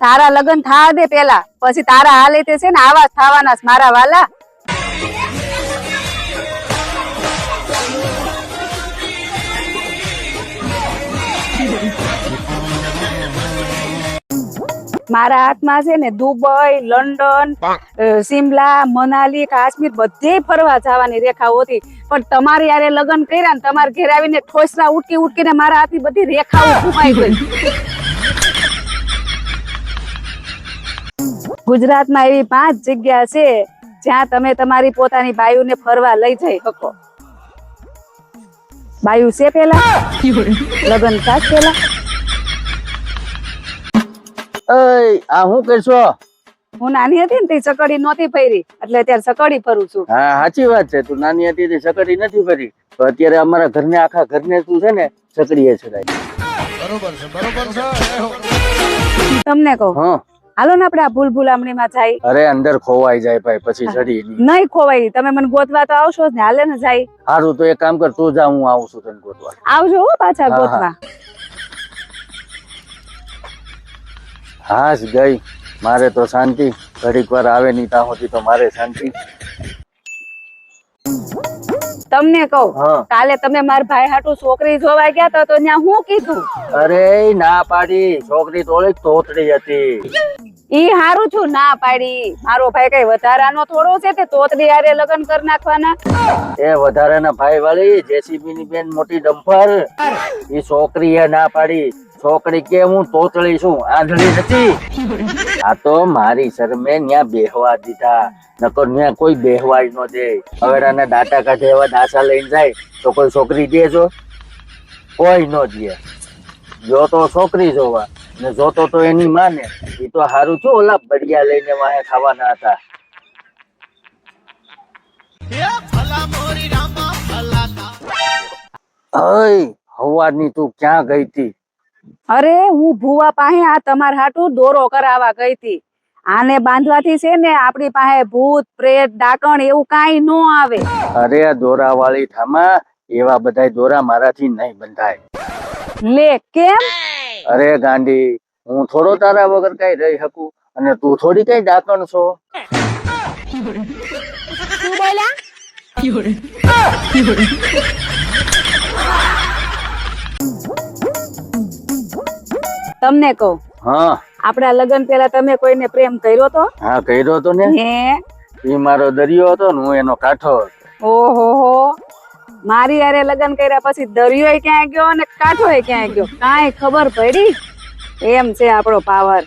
તારા લગ્ન થવા દે પેલા, પછી તારા હાલે તે છે ને આવા જ થવાના છે મારા વાલા. મારા હાથમાં છે ને દુબઈ, લંડન, સિમલા, મનાલી, કાશ્મીર બધે ફરવા જવાની રેખાઓ હતી, પણ તમારે યારે લગ્ન કર્યા ને તમારે ઘેર આવીને ઠોસરા ઉટકી ઉટકીને મારા હાથની બધી રેખાઓ ઘુમાઈ ગઈ. ગુજરાતમાં એવી 5 જગ્યા છે જ્યાં તમે તમારી પોતાની બાયુને ફરવા લઈ જઈ શકો. બાયુ છે પેલા, લગ્ન થાશ પેલા. આ હું કરશો? હું નાની હતી ને તે ચકડી નહોતી ફરી, એટલે અત્યારે ચકડી ફરું છું. હા સાચી વાત છે, તું નાની હતી તે ચકડી નથી ફરી, તો અત્યારે અમારા ઘરને આખા ઘરને તું છે ને ચકડીએ ચડાય. બરોબર છે, બરોબર છે. તમને કહું, હા હાલો ને આપણે આ ભૂલ ભૂલામણી માં જાય. અરે અંદર ખોવાઈ જાય ભાઈ, પછી ચડી નહીં ખોવાય, તમે મને ગોતવા તો આવશો જ ને, હાલે ને જાય. સારું તો એક કામ કર, તું જા, હું આવું છું તને ગોતવા. આવજો હો પાછા હા, ગોતવા. હા ગઈ, મારે તો શાંતિ, ઘડીક વાર આવે નહીં ત્યાં સુધી તો મારે શાંતિ. તમને કહું, હા કાલે તમે મારા ભાઈ હાટુ છોકરી જોવા ગયા તા તો ત્યાં હું કીધું? અરે ના પાડી, છોકરી થોડીક તોતડી હતી. ઈ હારું છું ના પાડી, મારો ભાઈ કઈ વધારાનો થોડો છે તે તોતડી હારે લગ્ન કરી નાખવાના. એ વધારાના ભાઈ વાળી જેસીબી ની બેન મોટી ડમ્પર, એ છોકરીએ ના પાડી. છોકરી કે હું તોતળી છું, આંધળી નથી. આ તો મારી શરમે ન્યા બેહવા દીધા, નકર ન્યા કોઈ બેહવાય ન દે. હવે આના દાટા કાઢે એવા દાસા લઈને જાય તો કોઈ છોકરી દે જો? કોઈ ન દે. જો તો છોકરી જોવા ને જોતો તો એની માં ને, એ તો હારું છું ઓલા બડિયા લઈને વાહે ખાવાના હતા. હવારની તું ક્યાં ગઈ તી? અરે હું ભુવા પાસે આ તમારા હાટુ દોરો કરાવવા ગઈ હતી. આને બાંધવાથી છે ને આપણી પાસે ભૂત, પ્રેત, ડાકણ એવું કાંઈ નો આવે. અરે દોરા વાળી ઠામા, એવા બધા દોરા મારાથી નહીં બંધાય. લે કેમ? અરે ગાંડી, હું થોડો તારા વગર કઈ રહી શકું, અને તું થોડી કઈ ડાકણ છો. શું બોલ્યા? તમને કહું, હા આપણા લગ્ન પેલા તમે કોઈને પ્રેમ કર્યો તો? હા કર્યો તો ને, હે? એ મારો દરિયો હતો ને હું એનો કાંઠો હતો. ઓહો હો, મારી હારે લગ્ન કર્યા પછી દરિયો ક્યાં ગયો અને કાંઠો ક્યાં ગયો કાંઈ ખબર પડી? એમ છે આપણો પાવર.